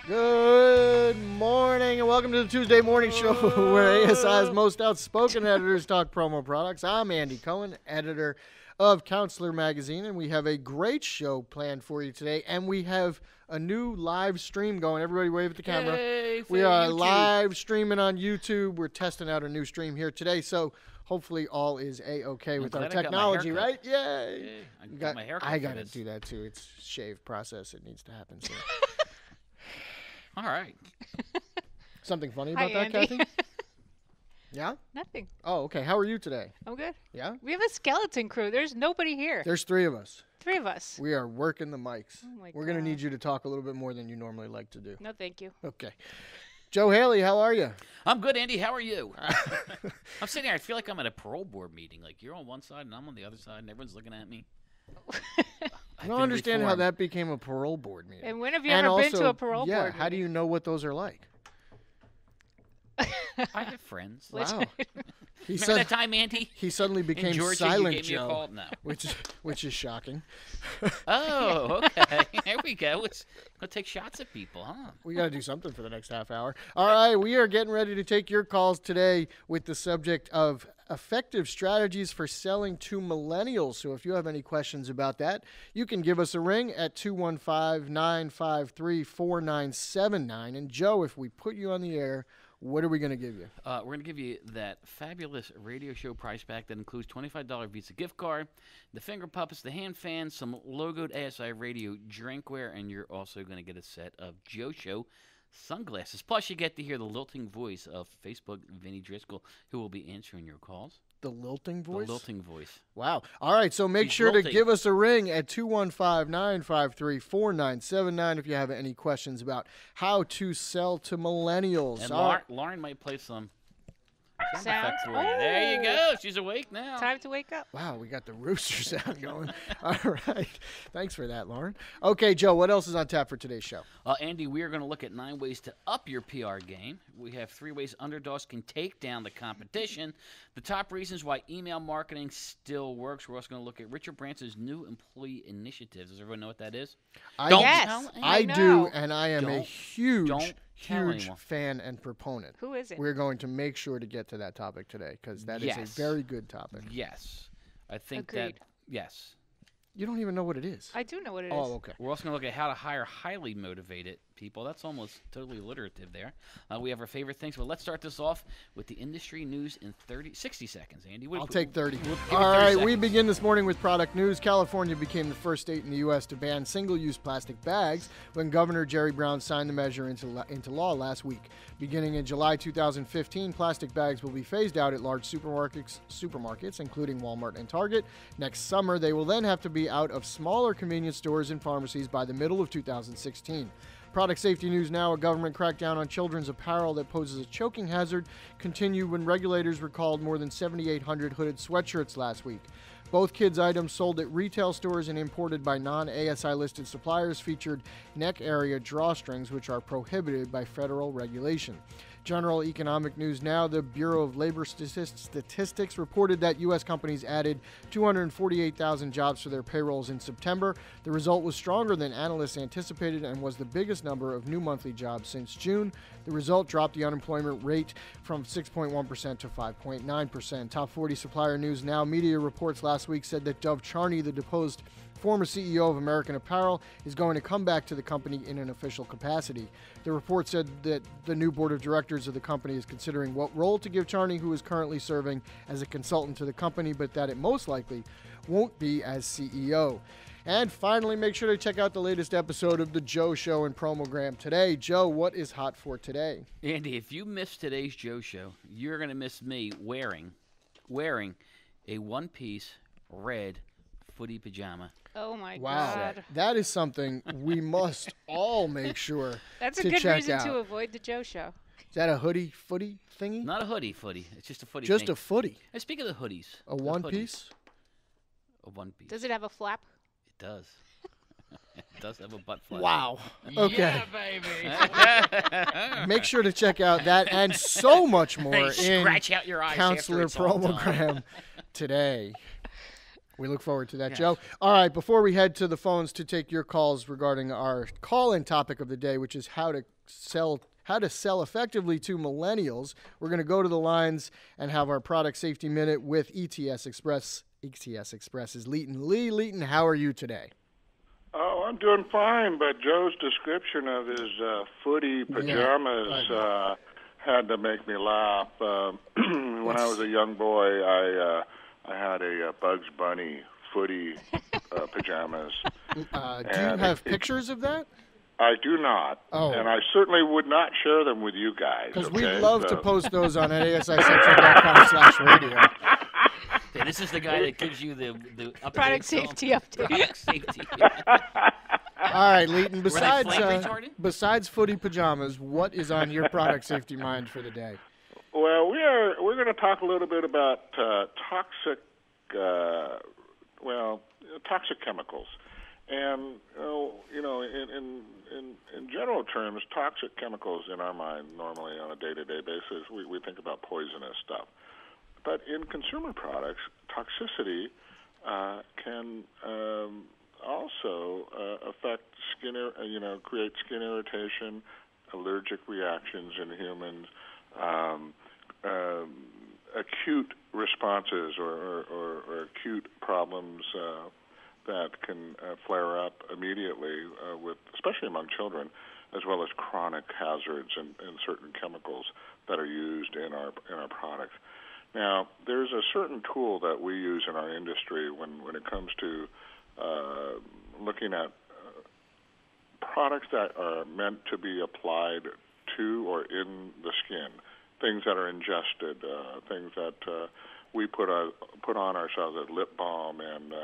Good morning and welcome to the Tuesday Morning Show where ASI's most outspoken editors talk promo products. I'm Andy Cohen, editor of Counselor Magazine, and we have a great show planned for you today, and we have a new live stream going. Everybody wave at the camera. Yay, we are YouTube. live streaming on YouTube. We're testing out a new stream here today, so hopefully all is A-okay with our technology, right? Yay! I got my haircut. I got to do that too. It's a shave process. It needs to happen soon. All right. Something funny Hi, about that, Andy. Kathy? Yeah? Nothing. Oh, okay. How are you today? I'm good. Yeah? We have a skeleton crew. There's nobody here. There's three of us. Three of us. We are working the mics. Oh my We're going to God. need you to talk a little bit more than you normally like to do. No, thank you. Okay. Joe Haley, how are you? I'm good, Andy. How are you? I'm sitting here. I feel like I'm at a parole board meeting. Like you're on one side and I'm on the other side, and everyone's looking at me. I don't understand how that became a parole board meeting. And when have you And ever been also, to a parole yeah, board how do you know what those are like? I have friends. Wow. He Remember that time, Andy? he suddenly In became Georgia, Silent you gave me a Joe, call? No. which is shocking. Oh, okay. There we go. Let's go take shots at people, huh? We got to do something for the next half hour. All right, we are getting ready to take your calls today with the subject of effective strategies for selling to millennials. So if you have any questions about that, you can give us a ring at 215-953-4979. And Joe, if we put you on the air, what are we going to give you? We're going to give you that fabulous radio show price pack that includes $25 Visa gift card, the finger puppets, the hand fans, some logoed ASI radio drinkware, and you're also going to get a set of Joe Show sunglasses. Plus, you get to hear the lilting voice of Facebook Vinny Driscoll, who will be answering your calls. The lilting voice? The lilting voice. Wow. All right, so make He's sure to lilting. give us a ring at 215-953-4979 if you have any questions about how to sell to millennials. And All right. Lauren might play some sound Sounds- effects for you. There you go. She's awake now. Time to wake up. Wow, we got the rooster sound going. All right. Thanks for that, Lauren. Okay, Joe, what else is on tap for today's show? Andy, we are going to look at 9 ways to up your PR game. We have 3 ways underdogs can take down the competition. The top reasons why email marketing still works. We're also going to look at Richard Branson's new employee initiatives. Does everyone know what that is? Yes, tell I know. do, and I am a Don't huge tell huge anyone. fan and proponent. Who is it? We're going to make sure to get to that topic today because that is a Yes. very good topic. Yes. I think Agreed. that, yes. You don't even know what it is. I do know what it is. Oh, okay. We're also going to look at how to hire highly motivated people. That's almost totally alliterative there. We have our favorite things, but let's start this off with the industry news in 60 seconds, Andy. I'll take 30. We'll give it All 30 right, we seconds. begin this morning with product news. California became the first state in the U.S. to ban single-use plastic bags when Governor Jerry Brown signed the measure into law last week. Beginning in July 2015, plastic bags will be phased out at large supermarkets, including Walmart and Target. Next summer, they will then have to be out of smaller convenience stores and pharmacies by the middle of 2016. Product safety news now. A government crackdown on children's apparel that poses a choking hazard continued when regulators recalled more than 7,800 hooded sweatshirts last week. Both kids' items sold at retail stores and imported by non-ASI listed suppliers featured neck area drawstrings, which are prohibited by federal regulation. General economic news now. The Bureau of Labor Statistics reported that U.S. companies added 248,000 jobs to their payrolls in September. The result was stronger than analysts anticipated and was the biggest number of new monthly jobs since June. The result dropped the unemployment rate from 6.1% to 5.9%. Top 40 supplier news now. Media reports last week said that Dov Charney, the deposed former CEO of American Apparel, is going to come back to the company in an official capacity. The report said that the new board of directors of the company is considering what role to give Charney, who is currently serving as a consultant to the company, but that it most likely won't be as CEO. And finally, make sure to check out the latest episode of The Joe Show and Promogram today. Joe, what is hot for today? Andy, if you missed today's Joe Show, you're going to miss me wearing a one-piece red footy pajama. Oh my Wow, God. that is something we must all make sure That's a to good check reason out. to avoid the Joe Show. Is that a hoodie footy thingy? Not a hoodie footy. It's just a footy Just thing. a footy. Hey, speaking of the hoodies. A the one hoodies. piece? A one piece. Does it have a flap? It does. It does have a butt flap. Wow. Okay. Yeah, baby. Make sure to check out that and so much more in Scratch out your eyes Counselor after it's all done. Promogram today. We look forward to that, Yes. Joe. All right, before we head to the phones to take your calls regarding our call-in topic of the day, which is how to sell effectively to millennials, we're going to go to the lines and have our product safety minute with ETS Express. ETS Express is Leighton Lee. Leighton, how are you today? Oh, I'm doing fine, but Joe's description of his footy pajamas had to make me laugh. When I was a young boy, I had a Bugs Bunny footy pajamas. Do you have pictures of that? I do not, and I certainly would not share them with you guys. Because we'd love to post those on ASICentral.com/radio. Okay, this is the guy that gives you the Product safety update. Product safety. All right, Leighton, flame retardant? besides footy pajamas, what is on your product safety mind for the day? Well, we're going to talk a little bit about toxic chemicals. And in general terms, toxic chemicals in our mind normally on a day-to-day basis, we think about poisonous stuff. But in consumer products, toxicity can also affect skin, create skin irritation, allergic reactions in humans, acute responses or acute problems that can flare up immediately, especially among children, as well as chronic hazards and certain chemicals that are used in our products. Now, there's a certain tool that we use in our industry when it comes to looking at products that are meant to be applied to or in the skin, things that are ingested, things that we put on ourselves as lip balm and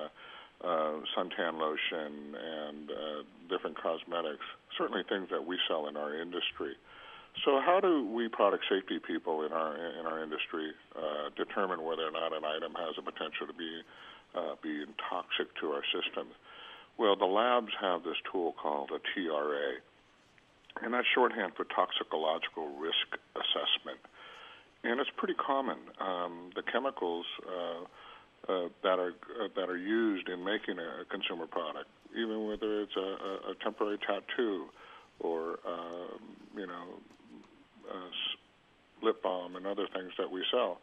suntan lotion and different cosmetics, certainly things that we sell in our industry. So how do we product safety people in our industry determine whether or not an item has a potential to be toxic to our systems? Well, the labs have this tool called a TRA, and that's shorthand for toxicological risk assessment. And it's pretty common. The chemicals that are used in making a consumer product, even whether it's a temporary tattoo or lip balm and other things that we sell.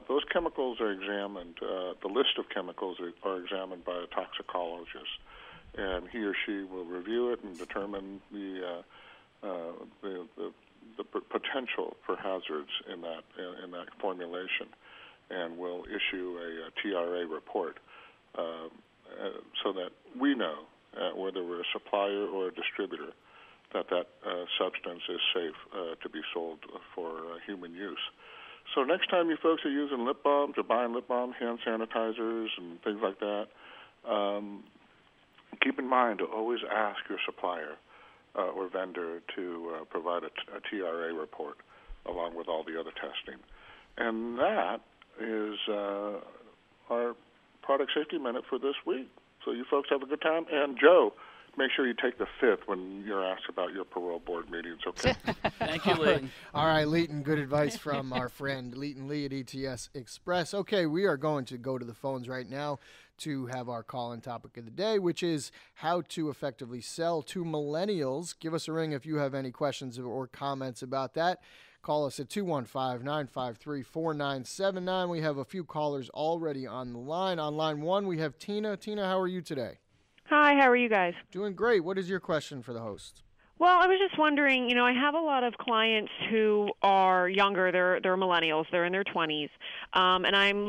Those chemicals are examined. The list of chemicals are examined by a toxicologist, and he or she will review it and determine the potential for hazards in that formulation, and will issue a TRA report so that we know whether we're a supplier or a distributor that substance is safe to be sold for human use. So next time you folks are using lip balms or buying lip balm, hand sanitizers, and things like that, keep in mind to always ask your supplier or vendor to provide a TRA report along with all the other testing. And that is our product safety minute for this week. So you folks have a good time. And Joe, make sure you take the fifth when you're asked about your parole board meetings, okay? Thank you, Leighton. All right, Leighton, good advice from our friend Leighton Lee at ETS Express. Okay, we are going to go to the phones right now to have our call-in topic of the day, which is how to effectively sell to millennials. Give us a ring if you have any questions or comments about that. Call us at 215-953-4979. We have a few callers already on the line. On line one, we have Tina. Tina, how are you today? Hi, how are you guys? Doing great. What is your question for the host? Well, I was just wondering, I have a lot of clients who are younger. They're millennials. They're in their 20s. And I'm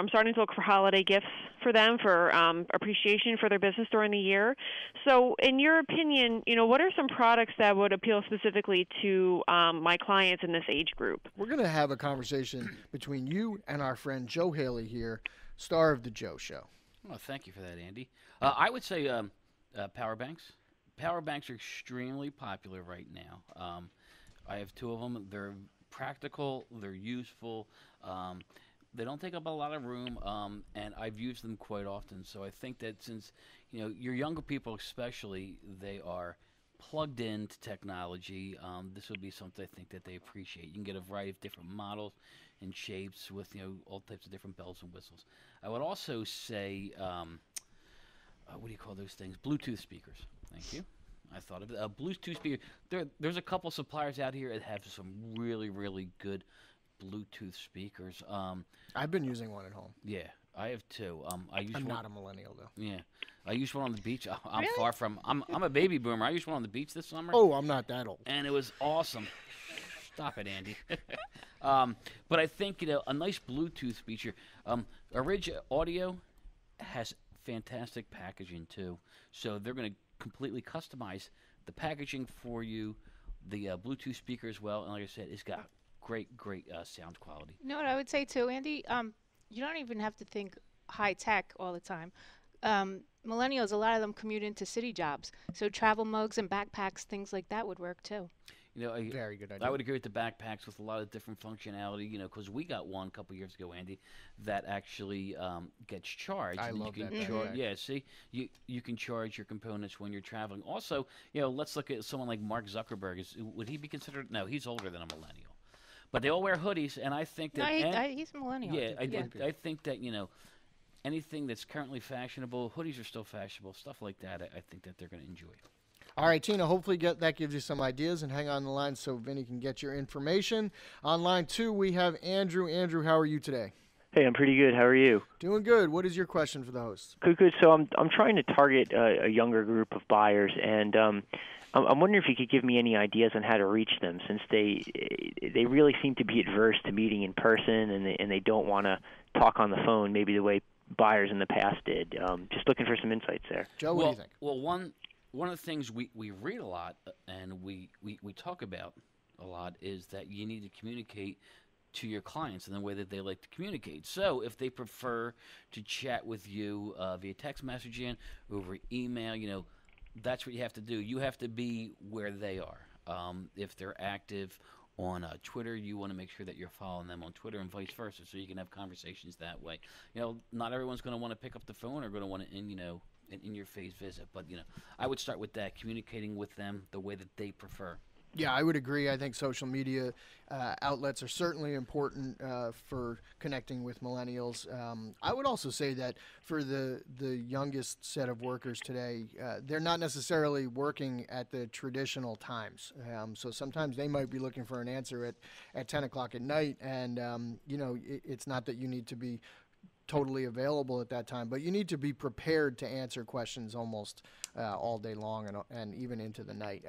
starting to look for holiday gifts for them for appreciation for their business during the year. So in your opinion, what are some products that would appeal specifically to my clients in this age group? We're going to have a conversation between you and our friend Joe Haley here, star of The Joe Show. Well, thank you for that, Andy. I would say power banks. Power banks are extremely popular right now. I have two of them. They're practical. They're useful. They don't take up a lot of room, and I've used them quite often. So I think that since your younger people especially, they are plugged into technology, this would be something I think that they appreciate. You can get a variety of different models and shapes with all types of different bells and whistles. I would also say, what do you call those things? Bluetooth speakers. Thank you. I thought of it. Bluetooth speaker. There's a couple suppliers out here that have some really, really good Bluetooth speakers. I've been using one at home. Yeah, I have two. I'm not a millennial though. Yeah, I used one on the beach. I'm Really? far from. I'm a baby boomer. I used one on the beach this summer. Oh, I'm not that old. And it was awesome. Stop it, Andy. But I think a nice Bluetooth feature. Origi Audio has fantastic packaging too, so they're going to completely customize the packaging for you. The Bluetooth speaker as well, and like I said, it's got great sound quality. You know what I would say too, Andy? You don't even have to think high tech all the time. Millennials, a lot of them commute into city jobs, so travel mugs and backpacks, things like that would work too. Very good idea. I would agree with the backpacks with a lot of different functionality. Because we got one a couple years ago, Andy, that actually gets charged. I love that backpack. Yeah, see, you can charge your components when you're traveling. Also, let's look at someone like Mark Zuckerberg. Would he be considered? No, he's older than a millennial. But they all wear hoodies, and I think that he's a millennial. Yeah, I think that anything that's currently fashionable, hoodies are still fashionable, stuff like that. I think that they're going to enjoy. All right, Tina, hopefully that gives you some ideas, and hang on the line so Vinny can get your information. On line 2, we have Andrew. Andrew, how are you today? Hey, I'm pretty good. How are you? Doing good. What is your question for the host? Good. So I'm trying to target a younger group of buyers, and I'm wondering if you could give me any ideas on how to reach them, since they really seem to be adverse to meeting in person, and they don't want to talk on the phone maybe the way buyers in the past did. Just looking for some insights there. Joe, what do you think? Well, one of the things we read a lot and we talk about a lot is that you need to communicate to your clients in the way that they like to communicate. So if they prefer to chat with you via text messaging, over email, that's what you have to do. You have to be where they are. If they're active on Twitter, you want to make sure that you're following them on Twitter and vice versa, so you can have conversations that way. Not everyone's going to want to pick up the phone or going to want to, in your face visit, but I would start with that, communicating with them the way that they prefer. Yeah, I would agree. I think social media outlets are certainly important for connecting with millennials. I would also say that for the youngest set of workers today, they're not necessarily working at the traditional times. So sometimes they might be looking for an answer at 10 o'clock at night, and it's not that you need to be totally available at that time, but you need to be prepared to answer questions almost all day long and even into the night.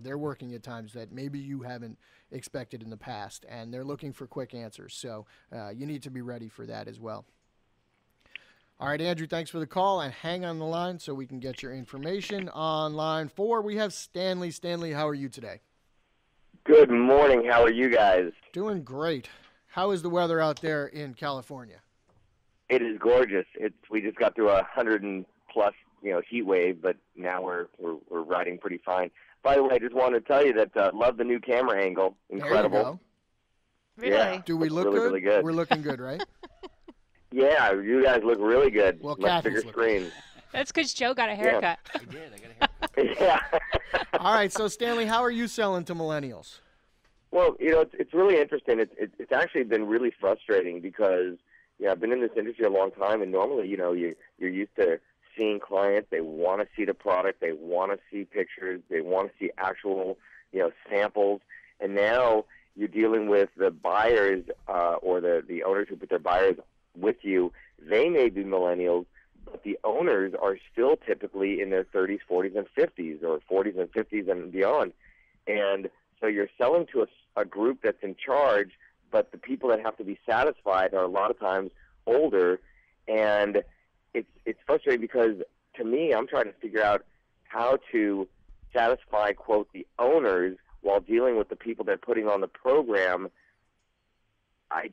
They're working at times that maybe you haven't expected in the past, and they're looking for quick answers. So you need to be ready for that as well. All right, Andrew, thanks for the call, and hang on the line so we can get your information. On line 4, we have Stanley. Stanley, how are you today? Good morning. How are you guys? Doing great. How is the weather out there in California? It is gorgeous. We just got through 100+ heat wave, but now we're riding pretty fine. By the way, I just wanted to tell you that love the new camera angle. Incredible. There you go. Really? Yeah, Do we look really, good? really good? We're looking good, right? Yeah, you guys look really good. Well, Much Kathy's bigger looking screen. That's because Joe got a haircut. I did. I got a haircut. Yeah. All right, so Stanley, how are you selling to millennials? Well, it's really interesting. It's actually been really frustrating because I've been in this industry a long time, and normally you're used to seeing clients. They want to see the product. They want to see pictures. They want to see actual samples. And now you're dealing with the buyers or the owners who put their buyers with you. They may be millennials, but the owners are still typically in their 30s, 40s, and 50s, or 40s and 50s and beyond. And so you're selling to a group that's in charge, but the people that have to be satisfied are a lot of times older. And it's frustrating because, to me, I'm trying to figure out how to satisfy, quote, the owners while dealing with the people that are putting on the program. I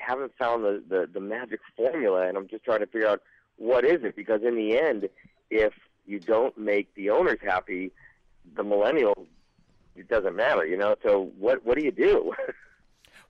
haven't found the magic formula, and I'm just trying to figure out what is it, because in the end, if you don't make the owners happy, the millennials, it doesn't matter, So what do you do?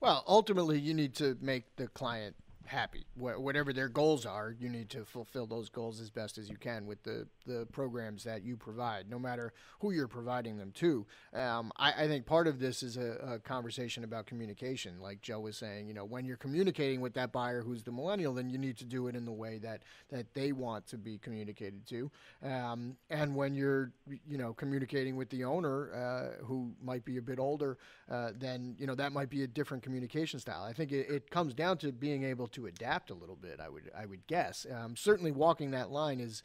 Well, ultimately, you need to make the client happy. Whatever their goals are, you need to fulfill those goals as best as you can with the programs that you provide, no matter who you're providing them to. I think part of this is a conversation about communication. Like Joe was saying, you know, when you're communicating with that buyer who's the millennial, then you need to do it in the way that they want to be communicated to. And when you're, you know, communicating with the owner who might be a bit older, then, you know, that might be a different communication style. I think it comes down to being able to adapt a little bit, I would guess. Certainly walking that line is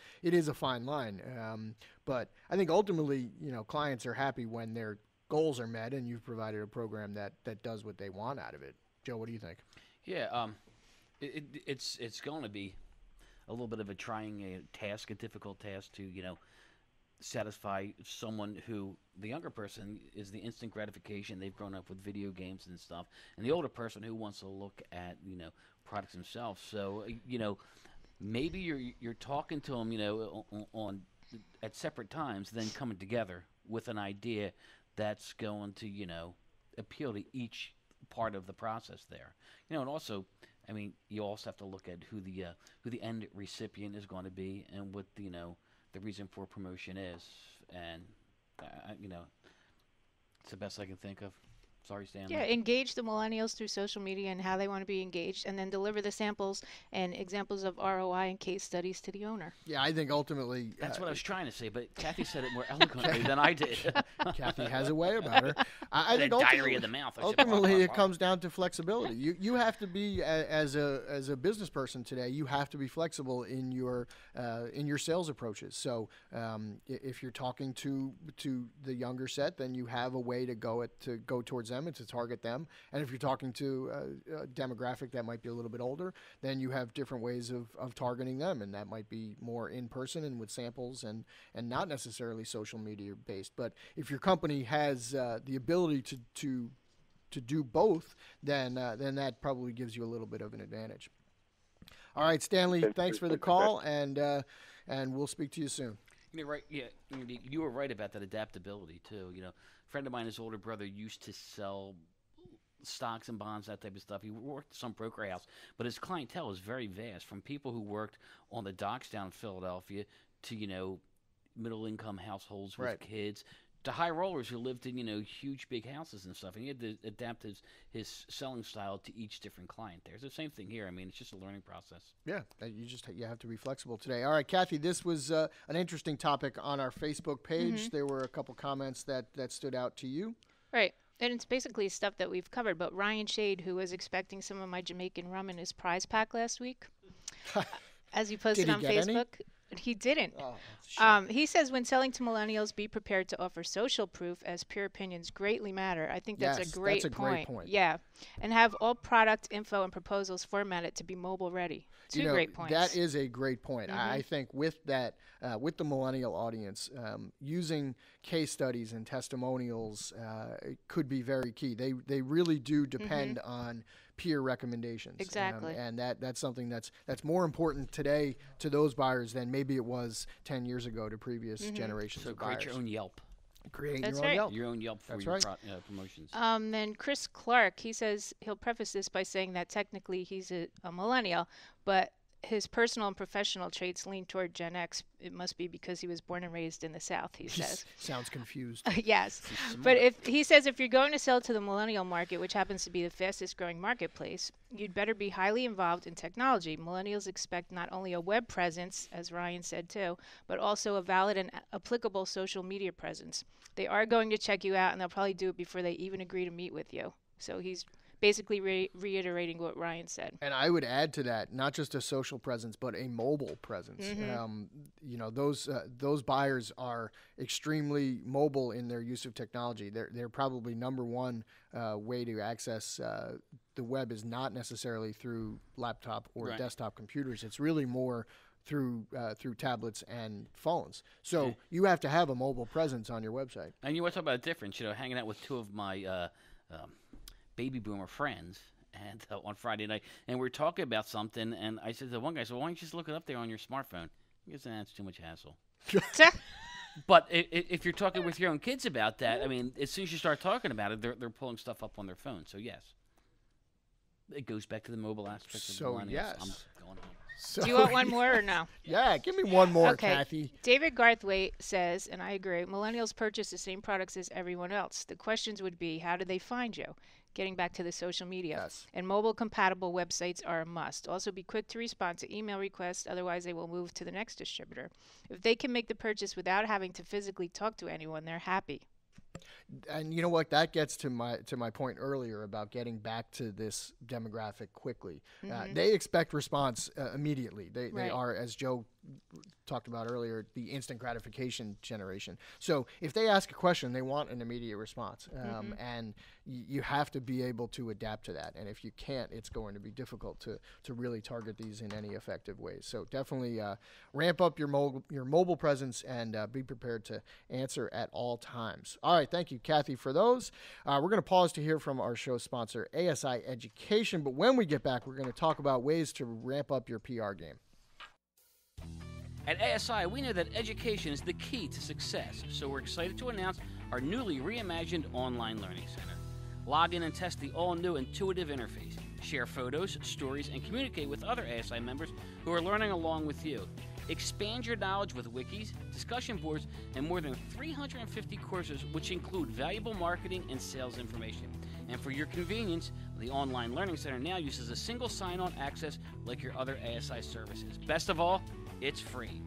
a fine line. But I think ultimately, you know, clients are happy when their goals are met and you've provided a program that does what they want out of it. Joe, what do you think? Yeah, it's going to be a little bit of a trying task, a difficult task to, you know, satisfy someone who, the younger person is the instant gratification. They've grown up with video games and stuff, and the older person who wants to look at, you know, products themselves. So, you know, maybe you're talking to them, you know, on at separate times, then coming together with an idea that's going to, you know, appeal to each part of the process there. You know, and also, I mean, you also have to look at who the end recipient is going to be and what, you know, the reason for promotion is. And, you know, it's the best I can think of. Sorry, Stanley. Yeah, engage the millennials through social media and how they want to be engaged, and then deliver the samples and examples of ROI and case studies to the owner. Yeah, I think ultimately... That's what I was trying to say, but Kathy said it more eloquently than I did. Kathy has a way about her. I think diary of the mouth. Ultimately, it comes down to flexibility. You have to be, as a business person today, you have to be flexible in your sales approaches. So if you're talking to the younger set, then you have a way to go towards them and to target them. And if you're talking to a demographic that might be a little bit older, then you have different ways of targeting them, and that might be more in person and with samples and not necessarily social media based. But if your company has the ability to do both, then that probably gives you a little bit of an advantage. All right, Stanley, thanks for the call, and we'll speak to you soon. You know, right? Yeah, you were right about that adaptability too. You know, a friend of mine, his older brother, used to sell stocks and bonds, that type of stuff. He worked at some broker house, but his clientele is very vast, from people who worked on the docks down in Philadelphia to, you know, middle-income households with kids, to high rollers who lived in, you know, huge big houses and stuff. And he had to adapt his selling style to each different client there. It's the same thing here. I mean, it's just a learning process. Yeah, you have to be flexible today. All right, Kathy, this was an interesting topic on our Facebook page. Mm-hmm. There were a couple comments that stood out to you. Right. And it's basically stuff that we've covered. But Ryan Shade, who was expecting some of my Jamaican rum in his prize pack last week, as he posted on Facebook. He didn't. Oh, he says, when selling to millennials, be prepared to offer social proof, as peer opinions greatly matter. I think that's a great point. Yeah. And have all product info and proposals formatted to be mobile ready. Two great points. That is a great point. Mm-hmm. I think with that, with the millennial audience, using case studies and testimonials could be very key. They really do depend on peer recommendations. Exactly. And that's something that's more important today to those buyers than maybe it was 10 years ago to previous generations of buyers. So create your own Yelp. Create your own Yelp. Your own Yelp for your promotions. Then Chris Clark, he says he'll preface this by saying that technically he's a millennial, but his personal and professional traits lean toward Gen X. It must be because he was born and raised in the South, he says. Sounds confused. Yes. But if you're going to sell to the millennial market, which happens to be the fastest growing marketplace, you'd better be highly involved in technology. Millennials expect not only a web presence, as Ryan said too, but also a valid and applicable social media presence. They are going to check you out, and they'll probably do it before they even agree to meet with you. So he's basically reiterating what Ryan said. And I would add to that, not just a social presence, but a mobile presence. Those buyers are extremely mobile in their use of technology. They're probably number one way to access the web is not necessarily through laptop or desktop computers. It's really more through tablets and phones. So you have to have a mobile presence on your website. And you want to talk about a difference, hanging out with two of my baby boomer friends and on Friday night, and we're talking about something, and I said to one guy, so why don't you just look it up there on your smartphone? He goes, that's too much hassle. But if you're talking with your own kids about that, I mean, as soon as you start talking about it, they're pulling stuff up on their phone, so yes. it goes back to the mobile aspect of So, Millennials. yes. I'm going home. So Do you want one more or no? Yeah, give me one more, Okay. Kathy. David Garthwaite says, and I agree, millennials purchase the same products as everyone else. The questions would be, how did they find you? Getting back to the social media. Yes. And mobile-compatible websites are a must. Also, be quick to respond to email requests, otherwise they will move to the next distributor. If they can make the purchase without having to physically talk to anyone, they're happy. And you know what? That gets to my point earlier about getting back to this demographic quickly. They expect response immediately. They are, as Joe talked about earlier, the instant gratification generation. So if they ask a question, they want an immediate response, and you have to be able to adapt to that. And if you can't, it's going to be difficult to really target these in any effective ways. So definitely ramp up your mobile presence and be prepared to answer at all times. All right, thank you, Kathy, for those. We're going to pause to hear from our show sponsor, ASI Education. But when we get back, we're going to talk about ways to ramp up your PR game. At ASI, we know that education is the key to success, so we're excited to announce our newly reimagined online learning center. Log in and test the all-new intuitive interface. Share photos, stories, and communicate with other ASI members who are learning along with you. Expand your knowledge with wikis, discussion boards, and more than 350 courses, which include valuable marketing and sales information. And for your convenience, the Online Learning Center now uses a single sign-on access like your other ASI services. Best of all, it's free.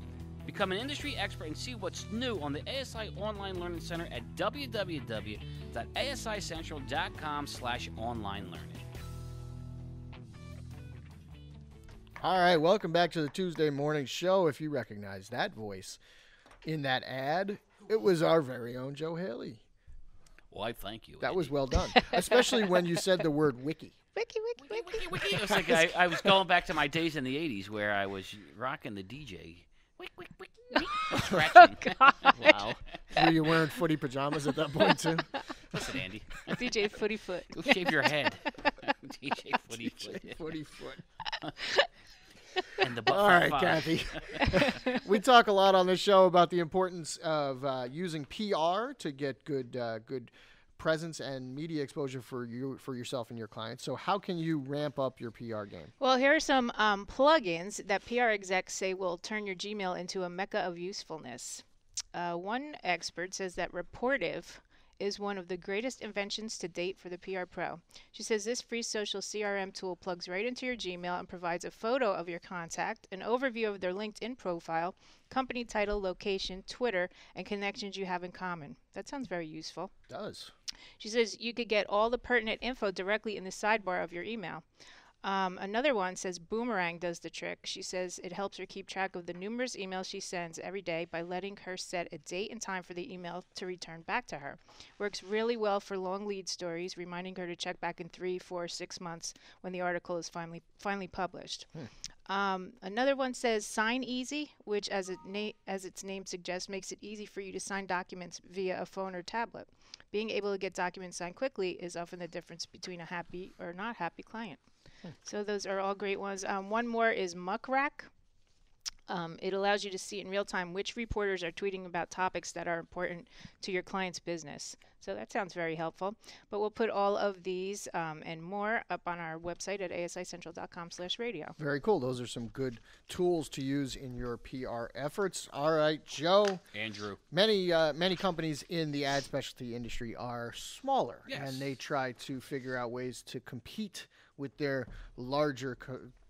Become an industry expert and see what's new on the ASI Online Learning Center at www.asicentral.com/online-learning. All right, welcome back to the Tuesday morning show. If you recognize that voice in that ad, it was our very own Joe Haley. Well, I thank you. That was well done, especially when you said the word wiki. Wiki, wiki, wiki. Wiki. It was like I was going back to my days in the 80s where I was rocking the DJ. Wick, wick, wick, wick. Scratching. God. Wow. Were you wearing footy pajamas at that point, too? Listen, Andy. DJ Footy Foot. Go shave your head. DJ Footy Foot. Footy foot. And the All right, Kathy. We talk a lot on this show about the importance of using PR to get good presence and media exposure for yourself and your clients. So how can you ramp up your PR game? Well, here are some plugins that PR execs say will turn your Gmail into a mecca of usefulness. One expert says that Reportive is one of the greatest inventions to date for the PR pro. She says this free social CRM tool plugs right into your Gmail and provides a photo of your contact, an overview of their LinkedIn profile, company title, location, Twitter, and connections you have in common. That sounds very useful. It does. She says you could get all the pertinent info directly in the sidebar of your email. Another one says Boomerang does the trick. She says it helps her keep track of the numerous emails she sends every day by letting her set a date and time for the email to return back to her. Works really well for long lead stories, reminding her to check back in 3, 4, 6 months when the article is finally published. Another one says Sign Easy, which as its name suggests, makes it easy for you to sign documents via a phone or tablet. Being able to get documents signed quickly is often the difference between a happy or not happy client. So those are all great ones. One more is Muck Rack. It allows you to see in real time which reporters are tweeting about topics that are important to your client's business. So that sounds very helpful. But we'll put all of these and more up on our website at asicentral.com/radio. Very cool. Those are some good tools to use in your PR efforts. All right, Joe. Andrew. Many companies in the ad specialty industry are smaller, and they try to figure out ways to compete with their larger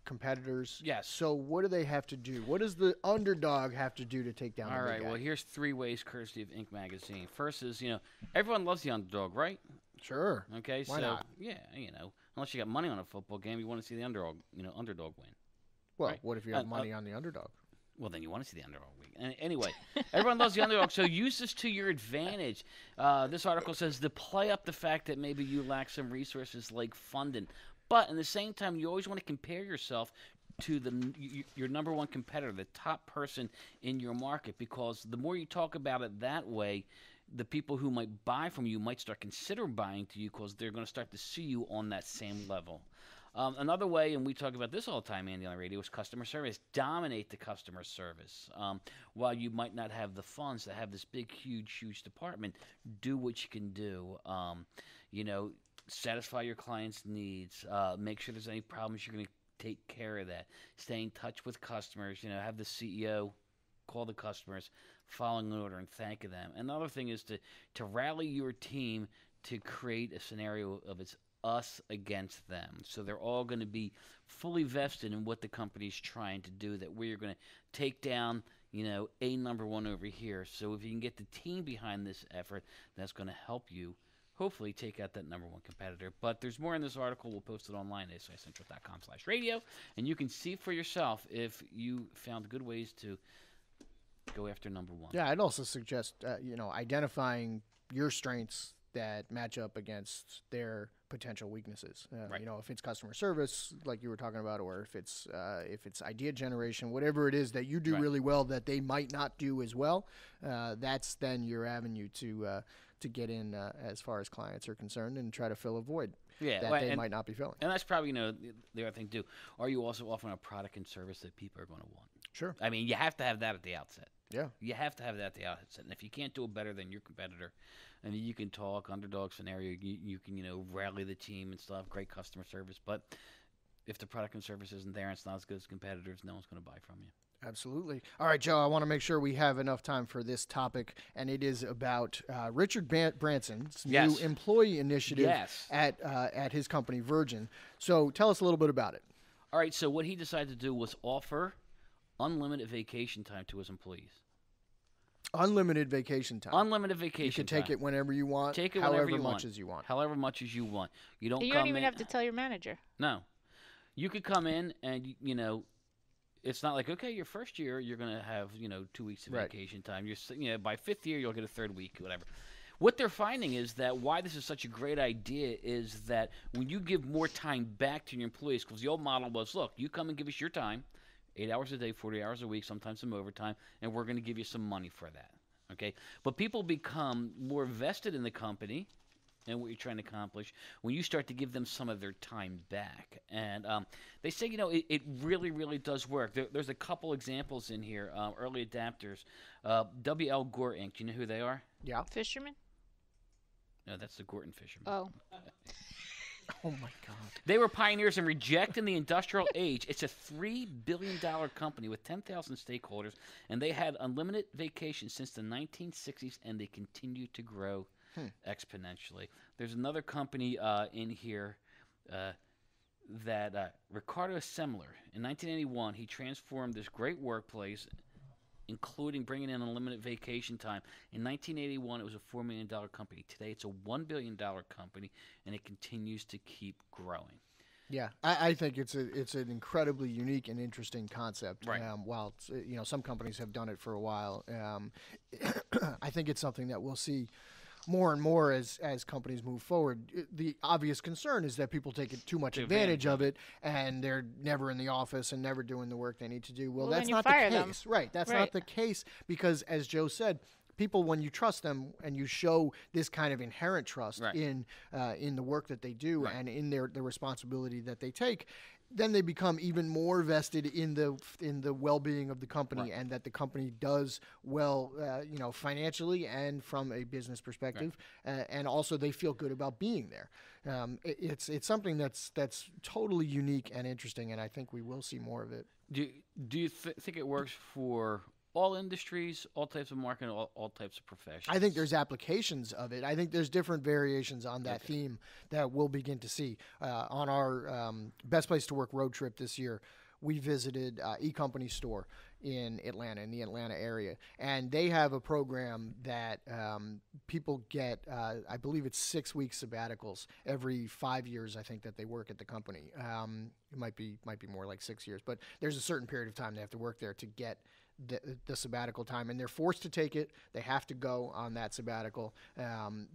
competitors. Yes. So what do they have to do? What does the Underdog have to do to take down the big guy? Well, here's 3 ways courtesy of Inc. magazine. First is, everyone loves the Underdog, right? Sure. Okay, Why not? Yeah, unless you got money on a football game, you want to see the Underdog win. Well, right? What if you have money on the Underdog? Well, then you want to see the Underdog win. Anyway, everyone loves the Underdog, so use this to your advantage. This article says to play up the fact that maybe you lack some resources like funding. But at the same time, you always want to compare yourself to your number one competitor, the top person in your market, because the more you talk about it that way, the people who might buy from you might start considering buying to you because they're going to start to see you on that same level. Another way, and we talk about this all the time, Andy, on the radio, is customer service. Dominate the customer service. While you might not have the funds to have this big, huge department, do what you can do. satisfy your clients' needs, make sure there's any problems, you're going to take care of that. Stay in touch with customers, have the CEO call the customers, following an order and thanking them. Another thing is to rally your team to create a scenario of it's us against them. So they're all going to be fully vested in what the company's trying to do, that we're going to take down, a number one over here. So if you can get the team behind this effort, that's going to help you hopefully take out that number one competitor. But there's more in this article. We'll post it online at asicentral.com/radio, and you can see for yourself if you found good ways to go after number one. Yeah, I'd also suggest, identifying your strengths that match up against their potential weaknesses. Right. If it's customer service, like you were talking about, or if it's idea generation, whatever it is that you do Right. really well that they might not do as well, that's then your avenue to get in as far as clients are concerned and try to fill a void that they might not be filling. And that's probably the other thing too. Are you also offering a product and service that people are going to want? Sure. I mean, you have to have that at the outset. Yeah. You have to have that at the outset. And if you can't do it better than your competitor, I mean, you can talk underdog scenario, you can, rally the team and stuff, great customer service. But if the product and service isn't there and it's not as good as competitors, no one's going to buy from you. Absolutely. All right, Joe, I want to make sure we have enough time for this topic, and it is about Richard Branson's Yes. new employee initiative Yes. at his company, Virgin. So tell us a little bit about it. All right, so what he decided to do was offer unlimited vacation time to his employees. Unlimited vacation time. Unlimited vacation You can take time. it whenever you want, Take it however whenever you much want. as you want. However much as you want. You don't You come don't even in. have to tell your manager. No. You could come in and, it's not like, okay, your first year you're going to have, 2 weeks of Right. vacation time. By fifth year you'll get a third week, whatever. What they're finding is that why this is such a great idea is that when you give more time back to your employees, because the old model was, look, you come and give us your time, 8 hours a day, 40 hours a week, sometimes some overtime, and we're going to give you some money for that. Okay? But people become more vested in the company and what you're trying to accomplish when you start to give them some of their time back. And they say, it really, really does work. There's a couple examples in here, early adapters. W.L. Gore Inc., do you know who they are? Yeah. Fisherman? No, that's the Gorton Fisherman. Oh. Oh, my God. They were pioneers in rejecting the industrial age. It's a $3 billion company with 10,000 stakeholders, and they had unlimited vacation since the 1960s, and they continue to grow exponentially. There's another company in here that Ricardo Semler, in 1981, he transformed this great workplace, including bringing in unlimited vacation time. In 1981, it was a $4 million company. Today, it's a $1 billion company, and it continues to keep growing. Yeah, I think it's an incredibly unique and interesting concept. Right. While some companies have done it for a while, I think it's something that we'll see more and more as companies move forward. The obvious concern is that people take too much advantage of it, and they're never in the office and never doing the work they need to do. Well, that's then you not the fire case. them. Right. That's not the case because, as Joe said, people, when you trust them and you show this kind of inherent trust in the work that they do and in the responsibility that they take, then they become even more vested in the well-being of the company and that the company does well, financially and from a business perspective, and also they feel good about being there. It's something that's totally unique and interesting, and I think we will see more of it. Do you think it works for all industries, all types of marketing, all types of professions? I think there's applications of it. I think there's different variations on that theme that we'll begin to see. On our Best Place to Work road trip this year, we visited eCompany store in Atlanta, in the Atlanta area. And they have a program that people get, I believe it's 6 week sabbaticals every 5 years, I think, that they work at the company. It might be more like 6 years, but there's a certain period of time they have to work there to get the sabbatical time, and they're forced to take it. They have to go on that sabbatical.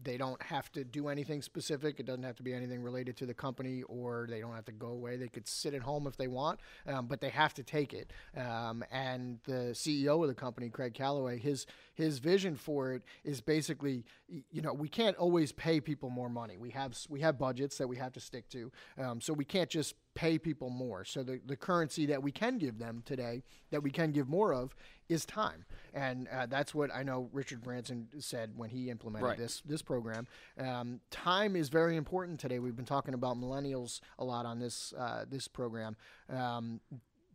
They don't have to do anything specific. It doesn't have to be anything related to the company, or they don't have to go away. They could sit at home if they want, but they have to take it. And the CEO of the company, Craig Calloway, his vision for it is basically, we can't always pay people more money. We have budgets that we have to stick to, so we can't just pay people more. So the currency that we can give them today, that we can give more of, is time. And that's what I know Richard Branson said when he implemented this program. Time is very important today. We've been talking about millennials a lot on this program.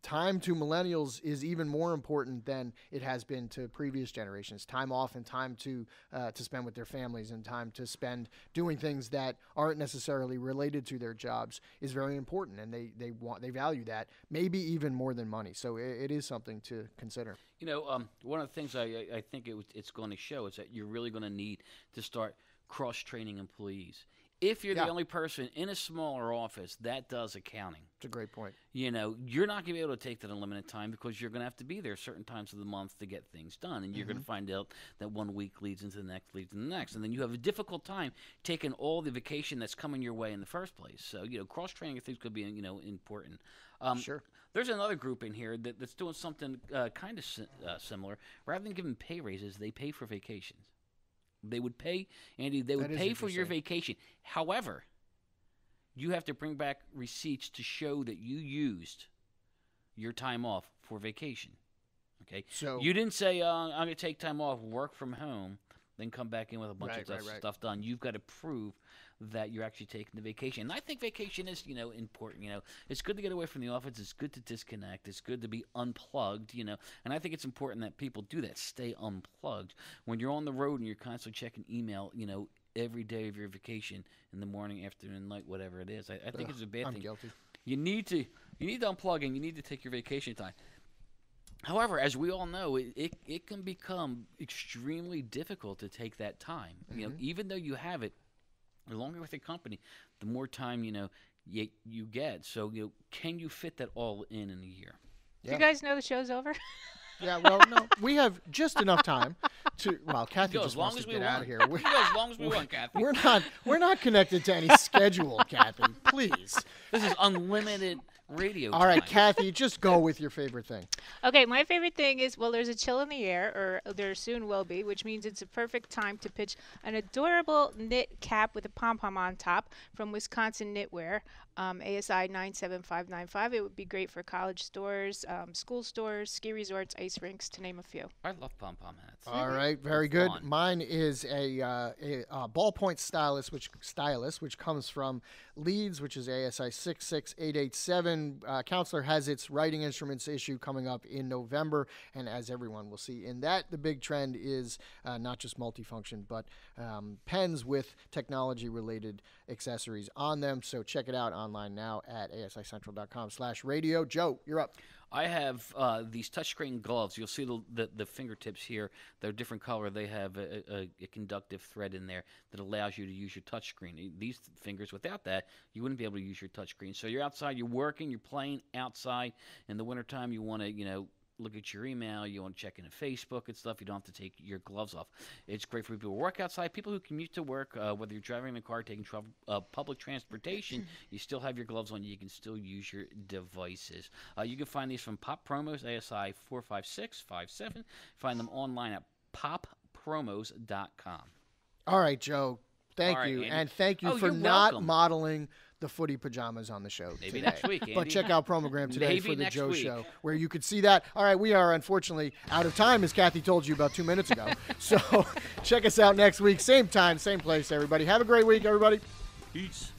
Time to millennials is even more important than it has been to previous generations. Time off and time to spend with their families and time to spend doing things that aren't necessarily related to their jobs is very important, and they value that maybe even more than money. So it is something to consider. One of the things I think it's going to show is that you're really going to need to start cross-training employees. If you're the only person in a smaller office that does accounting. It's a great point. You're not going to be able to take that unlimited time because you're going to have to be there certain times of the month to get things done. And you're going to find out that 1 week leads into the next, leads into the next. And then you have a difficult time taking all the vacation that's coming your way in the first place. So, cross-training I think could be, important. Sure. There's another group in here that's doing something kind of similar. Rather than giving pay raises, they pay for vacations. They would pay, Andy, pay for your vacation. However, you have to bring back receipts to show that you used your time off for vacation. Okay? So you didn't say, I'm going to take time off, work from home, then come back in with a bunch of stuff done. You've got to prove that you're actually taking the vacation. And I think vacation is, important. It's good to get away from the office. It's good to disconnect. It's good to be unplugged, And I think it's important that people do that, stay unplugged. When you're on the road and you're constantly checking email, every day of your vacation, in the morning, afternoon, night, whatever it is, I think it's a bad thing. I'm guilty. You need to unplug and you need to take your vacation time. However, as we all know, it can become extremely difficult to take that time. Even though you have it, the longer with the company, the more time you get. So can you fit that all in a year? Do you guys know the show's over? Yeah, well, no, we have just enough time to. Well, Kathy just wants to get out of here. We go as long as we want, Kathy. We're not connected to any schedule, Kathy. Please. This is unlimited radio. All right, Kathy, just go with your favorite thing. Okay, my favorite thing is, there's a chill in the air, or there soon will be, which means it's a perfect time to pitch an adorable knit cap with a pom-pom on top from Wisconsin Knitwear, ASI 97595. It would be great for college stores, school stores, ski resorts, ice rinks, to name a few. I love pom-pom hats. All right, very good. Fun. Mine is a ballpoint stylus, which comes from Leeds, which is ASI 66887. Counselor has its writing instruments issue coming up in November, and as everyone will see in that, the big trend is not just multifunction, but pens with technology-related accessories on them. So check it out online now at asicentral.com/radio. Joe, you're up. I have these touchscreen gloves. You'll see the fingertips here. They're different color. They have a conductive thread in there that allows you to use your touchscreen. These fingers, without that, you wouldn't be able to use your touchscreen. So you're outside, you're working, you're playing outside. In the wintertime, you want to, look at your email, you want to check into Facebook and stuff. You don't have to take your gloves off. It's great for people who work outside, people who commute to work, whether you're driving in a car, taking public transportation, you still have your gloves on. You can still use your devices. You can find these from Pop Promos, ASI 45657. Find them online at poppromos.com. All right, Joe. Thank you. Andy. And thank you for not modeling the footy pajamas on the show Maybe today. Next week, Andy. But check out Promogram today Maybe for the next Joe week. Show, where you could see that. All right, we are unfortunately out of time, as Kathy told you about 2 minutes ago. So check us out next week. Same time, same place, everybody. Have a great week, everybody. Peace.